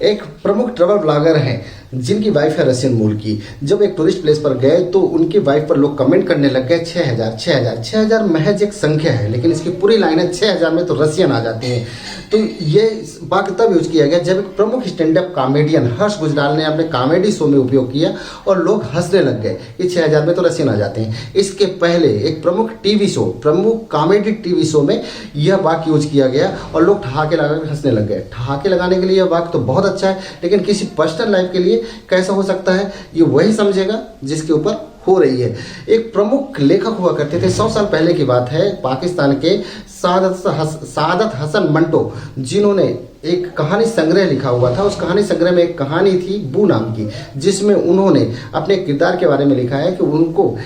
एक प्रमुख travel blogger हैं जिनकी वाइफ है रशियन मूल की। जब एक टूरिस्ट प्लेस पर गए तो उनकी वाइफ पर लोग कमेंट करने लग गए 6000 6000 6000 महज एक संख्या है, लेकिन इसकी पूरी लाइन है 6000 में तो रशियन आ जाते हैं। तो ये वाक्य तब यूज किया गया जब एक प्रमुख स्टैंड अप कॉमेडियन हर्ष गुजराल ने अपने कॉमेडी शो में उपयोग किया और लोग हंसने लग गए कि 6000 में तो रशियन आ जाते हैं। इसके पहले एक प्रमुख कॉमेडी टीवी शो में यह वाक्य यूज किया गया और लोग ठहाके लगाकर हंसने लग गए। ठहाके लगाने के लिए यह वाक्य तो बहुत अच्छा है, लेकिन किसी पर्सनल लाइफ के लिए कैसा हो सकता है ये वही समझेगा जिसके ऊपर हो रही है। एक प्रमुख लेखक हुआ करते थे, 100 साल पहले की बात है, पाकिस्तान के सादत हसन मंटो, जिन्होंने एक कहानी संग्रह लिखा हुआ था। उस कहानी संग्रह में एक कहानी थी बू नाम की, जिसमें उन्होंने अपने किरदार के बारे में लिखा है कि उनको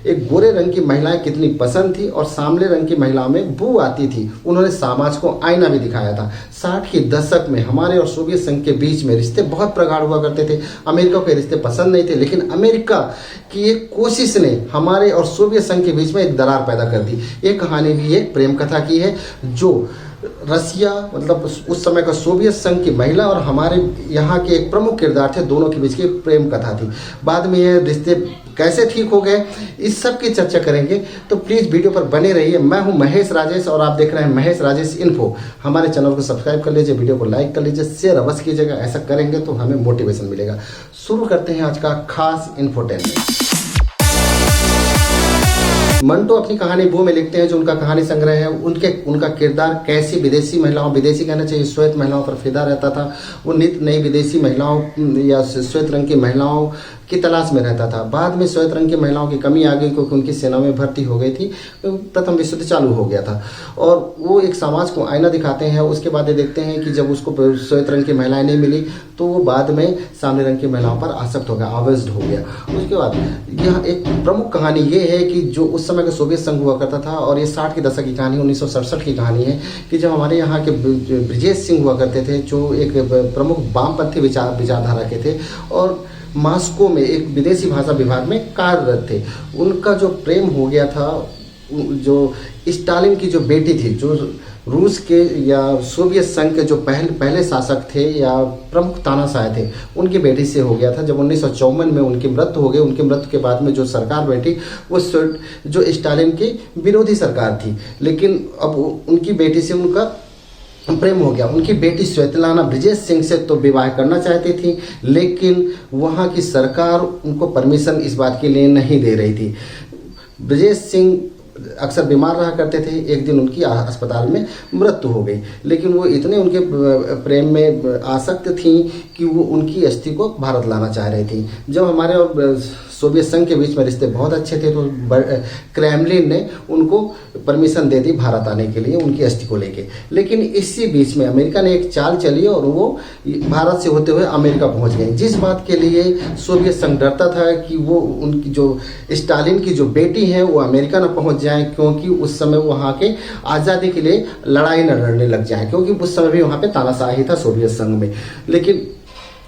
एक गोरे रंग की महिलाएं कितनी पसंद थी और सांवले रंग की महिलाओं में बू आती थी। उन्होंने समाज को आईना भी दिखाया था। 60 के दशक में हमारे और सोवियत संघ के बीच में रिश्ते बहुत प्रगाढ़ हुआ करते थे। अमेरिका को रिश्ते पसंद नहीं थे, लेकिन अमेरिका की एक कोशिश ने हमारे और सोवियत संघ के बीच में एक दरार पैदा कर दी। ये कहानी भी एक प्रेम कथा की है, जो रसिया मतलब उस समय का सोवियत संघ की महिला और हमारे यहाँ के एक प्रमुख किरदार थे, दोनों के बीच की प्रेम कथा थी। बाद में ये रिश्ते कैसे ठीक हो गए, इस सब की चर्चा करेंगे, तो प्लीज़ वीडियो पर बने रहिए। मैं हूं महेश राजेश और आप देख रहे हैं महेश राजेश इन्फो। हमारे चैनल को सब्सक्राइब कर लीजिए, वीडियो को लाइक कर लीजिए, शेयर अवश्य कीजिएगा। ऐसा करेंगे तो हमें मोटिवेशन मिलेगा। शुरू करते हैं आज का खास इन्फोटेनमेंट। मंटो अपनी कहानी बू में लिखते हैं, जो उनका कहानी संग्रह है। उनका किरदार कैसी विदेशी महिलाओं, विदेशी कहना चाहिए, श्वेत महिलाओं पर फिदा रहता था। वो नित्य नई विदेशी महिलाओं या श्वेत रंग की महिलाओं की तलाश में रहता था। बाद में श्वेत रंग की महिलाओं की कमी आ गई क्योंकि उनकी सेना में भर्ती हो गई थी, प्रथम विश्व युद्ध चालू हो गया था और वो एक समाज को आईना दिखाते हैं। उसके बाद ये देखते हैं कि जब उसको श्वेत रंग की महिलाएं नहीं मिली तो वो बाद में सांवले रंग की महिलाओं पर आसक्त हो गया, आवेज्ड हो गया। उसके बाद यह एक प्रमुख कहानी ये है कि जो उस समय का सोवियत संघ हुआ करता था, और ये 60 के दशक की कहानी, 1967 की कहानी है कि जब हमारे यहाँ के ब्रिजेश सिंह हुआ करते थे, जो एक प्रमुख वामपंथी विचारधारा के थे और मॉस्को में एक विदेशी भाषा विभाग में कार्यरत थे। उनका जो प्रेम हो गया था, जो स्टालिन की जो बेटी थी, जो रूस के या सोवियत संघ के जो पहले शासक थे या प्रमुख तानाशाह थे, उनकी बेटी से हो गया था। जब 1954 में उनकी मृत्यु हो गई, उनकी मृत्यु के बाद में जो सरकार बैठी वो जो स्टालिन की विरोधी सरकार थी, लेकिन अब उनकी बेटी से उनका प्रेम हो गया। उनकी बेटी स्वेतलाना ब्रिजेश सिंह से तो विवाह करना चाहती थी, लेकिन वहाँ की सरकार उनको परमिशन इस बात के लिए नहीं दे रही थी। ब्रिजेश सिंह अक्सर बीमार रहा करते थे। एक दिन उनकी अस्पताल में मृत्यु हो गई, लेकिन वो इतने उनके प्रेम में आसक्त थी कि वो उनकी अस्थि को भारत लाना चाह रही थी। जब हमारे और सोवियत संघ के बीच में रिश्ते बहुत अच्छे थे तो क्रेमलिन ने उनको परमिशन दे दी भारत आने के लिए, उनकी अस्थि को लेके। लेकिन इसी बीच में अमेरिका ने एक चाल चली और वो भारत से होते हुए अमेरिका पहुंच गई, जिस बात के लिए सोवियत संघ डरता था कि वो उनकी जो स्टालिन की जो बेटी है वो अमेरिका न पहुंच जाए, क्योंकि उस समय वहाँ के आज़ादी के लिए लड़ाई न लड़ने लग जाए, क्योंकि उस समय भी वहाँ पे तानाशाही था सोवियत संघ में। लेकिन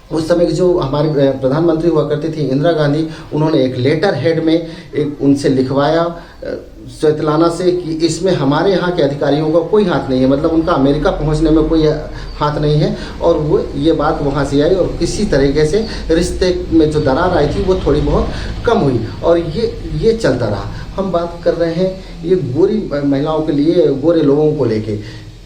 उस समय की जो हमारी प्रधानमंत्री हुआ करती थी इंदिरा गांधी, उन्होंने एक लेटर हेड में एक उनसे लिखवाया स्वेतलाना से कि इसमें हमारे यहाँ के अधिकारियों का कोई हाथ नहीं है, मतलब उनका अमेरिका पहुँचने में कोई हाथ नहीं है। और वो ये बात वहाँ से आई और किसी तरीके से रिश्ते में जो दरार आई थी वो थोड़ी बहुत कम हुई और ये चलता रहा। हम बात कर रहे हैं ये गोरी महिलाओं के लिए, गोरे लोगों को लेके।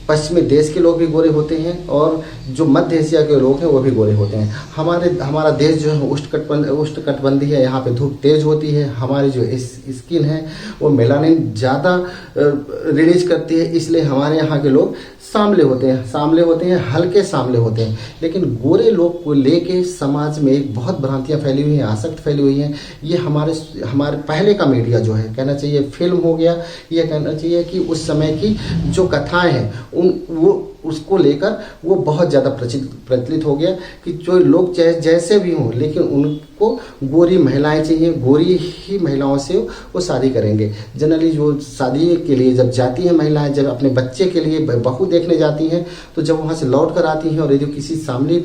पश्चिमी देश के लोग भी गोरे होते हैं और जो मध्य एशिया के लोग हैं वो भी गोरे होते हैं। हमारा देश जो है उष्णकटिबंधीय है, यहाँ पे धूप तेज होती है। हमारी जो स्किन है वो मेलानिन ज़्यादा रिलीज करती है, इसलिए हमारे यहाँ के लोग सांवले होते हैं, हल्के सांवले होते हैं। लेकिन गोरे लोग को लेके समाज में एक बहुत भ्रांतियाँ फैली हुई हैं, आसक्त फैली हुई हैं। ये हमारे पहले का मीडिया जो है, कहना चाहिए फिल्म हो गया, ये कहना चाहिए कि उस समय की जो कथाएं हैं उसको लेकर वो बहुत ज़्यादा प्रचलित हो गया कि जो लोग जैसे भी हों, लेकिन उनको गोरी महिलाएं चाहिए, गोरी ही महिलाओं से वो शादी करेंगे। जनरली जो शादी के लिए जब जाती हैं महिलाएं, जब अपने बच्चे के लिए बहू देखने जाती हैं, तो जब वहाँ से लौट कर आती हैं और यदि किसी सामने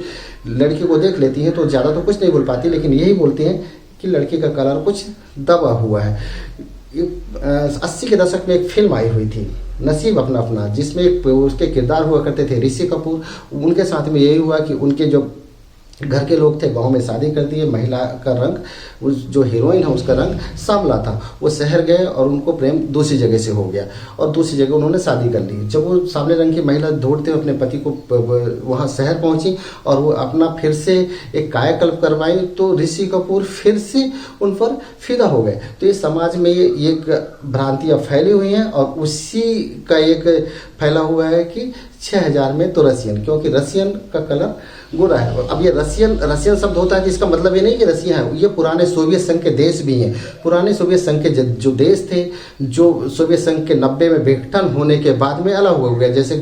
लड़के को देख लेती हैं तो ज़्यादा तो कुछ नहीं बोल पाती, लेकिन यही बोलती हैं कि लड़के का कलर कुछ दबा हुआ है। 80 के दशक में एक फिल्म आई हुई थी नसीब अपना अपना, जिसमें उसके किरदार हुआ करते थे ऋषि कपूर। उनके साथ में यही हुआ कि उनके जो घर के लोग थे गांव में शादी कर दिए। महिला का रंग, उस जो हीरोइन है उसका रंग सांवला था। वो शहर गए और उनको प्रेम दूसरी जगह से हो गया और दूसरी जगह उन्होंने शादी कर ली। जब वो सांवले रंग की महिला ढूंढते हुए अपने पति को वहाँ शहर पहुंची और वो अपना फिर से एक कायाकल्प करवाई, तो ऋषि कपूर फिर से उन पर फिदा हो गए। तो ये समाज में ये एक भ्रांतियाँ फैली हुई हैं और उसी का एक फैला हुआ है कि 6000 में तो रसियन, क्योंकि रसियन का कलर गोरा है। अब ये रसियन शब्द होता है कि इसका मतलब ये नहीं कि रसिया है, ये पुराने सोवियत संघ के देश भी हैं। पुराने सोवियत संघ के जो देश थे, जो सोवियत संघ के 90 में विघटन होने के बाद में अलग हो गए, जैसे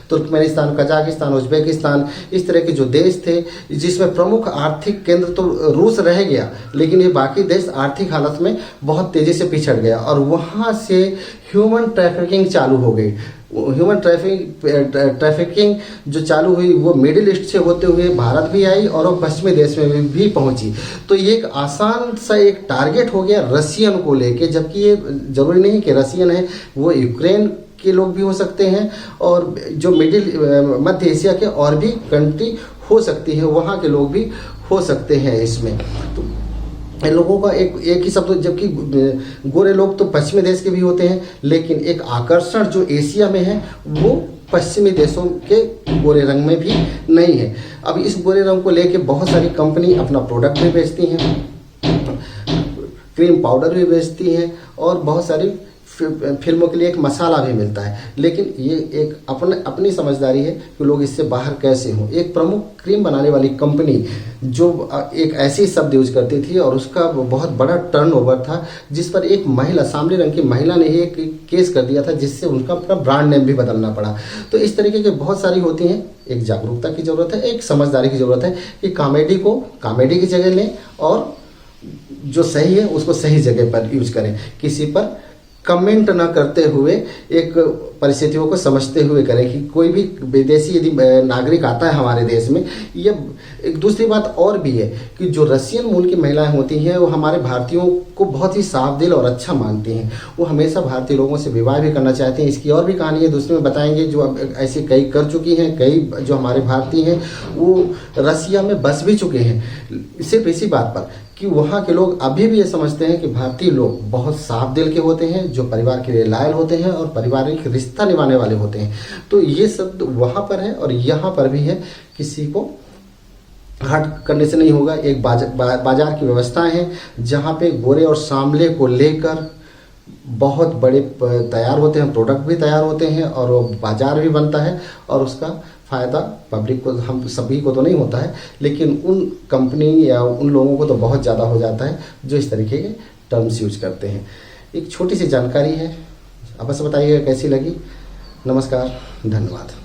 तुर्कमेनिस्तान, कजाकिस्तान, उज्बेकिस्तान, इस तरह के जो देश थे, जिसमें प्रमुख आर्थिक केंद्र तो रूस रह गया, लेकिन ये बाकी देश आर्थिक हालत में बहुत तेजी से पिछड़ गया और वहाँ से ह्यूमन ट्रैफिकिंग चालू हो गई। ह्यूमन ट्रैफिकिंग जो चालू हुई वो मिडिल ईस्ट से होते हुए भारत भी आई और वो पश्चिमी देश में भी पहुंची। तो ये एक आसान सा एक टारगेट हो गया रसियन को लेके, जबकि ये जरूरी नहीं कि रसियन है, वो यूक्रेन के लोग भी हो सकते हैं और जो मध्य एशिया के और भी कंट्री हो सकती है, वहाँ के लोग भी हो सकते हैं इसमें। तो इन लोगों का एक ही शब्द, जबकि गोरे लोग तो पश्चिमी देश के भी होते हैं, लेकिन एक आकर्षण जो एशिया में है वो पश्चिमी देशों के गोरे रंग में भी नहीं है। अब इस गोरे रंग को लेके बहुत सारी कंपनी अपना प्रोडक्ट भी बेचती हैं, क्रीम पाउडर भी बेचती हैं और बहुत सारी फिल्मों के लिए एक मसाला भी मिलता है। लेकिन ये एक अपनी समझदारी है कि लोग इससे बाहर कैसे हों। एक प्रमुख क्रीम बनाने वाली कंपनी जो एक ऐसी शब्द यूज करती थी और उसका बहुत बड़ा टर्नओवर था, जिस पर एक महिला, सांवले रंग की महिला ने ही एक केस कर दिया था, जिससे उनका अपना ब्रांड नेम भी बदलना पड़ा। तो इस तरीके के बहुत सारी होती हैं। एक जागरूकता की ज़रूरत है, एक समझदारी की ज़रूरत है कि कॉमेडी को कॉमेडी की जगह लें और जो सही है उसको सही जगह पर यूज करें। किसी पर कमेंट ना करते हुए एक परिस्थितियों को समझते हुए करें कि कोई भी विदेशी यदि नागरिक आता है हमारे देश में। ये एक दूसरी बात और भी है कि जो रसियन मूल की महिलाएं होती हैं वो हमारे भारतीयों को बहुत ही साफ दिल और अच्छा मानती हैं। वो हमेशा भारतीय लोगों से विवाह भी करना चाहती हैं। इसकी और भी कहानी है, दूसरे में बताएंगे, जो अब ऐसी कई कर चुकी हैं। कई जो हमारे भारतीय हैं वो रसिया में बस भी चुके हैं। सिर्फ इसी बात पर कि वहाँ के लोग अभी भी ये समझते हैं कि भारतीय लोग बहुत साफ दिल के होते हैं, जो परिवार के लिए लायल होते हैं और पारिवारिक रिश्ता निभाने वाले होते हैं। तो ये शब्द वहाँ पर है और यहाँ पर भी है। किसी को हट करने से नहीं होगा। एक बाजार की व्यवस्थाएं हैं जहाँ पे गोरे और सांवले को लेकर बहुत बड़े तैयार होते हैं, प्रोडक्ट भी तैयार होते हैं और वो बाजार भी बनता है और उसका फ़ायदा पब्लिक को, हम सभी को तो नहीं होता है, लेकिन उन कंपनी या उन लोगों को तो बहुत ज़्यादा हो जाता है जो इस तरीके के टर्म्स यूज करते हैं। एक छोटी सी जानकारी है, आप बस बताइएगा कैसी लगी। नमस्कार, धन्यवाद।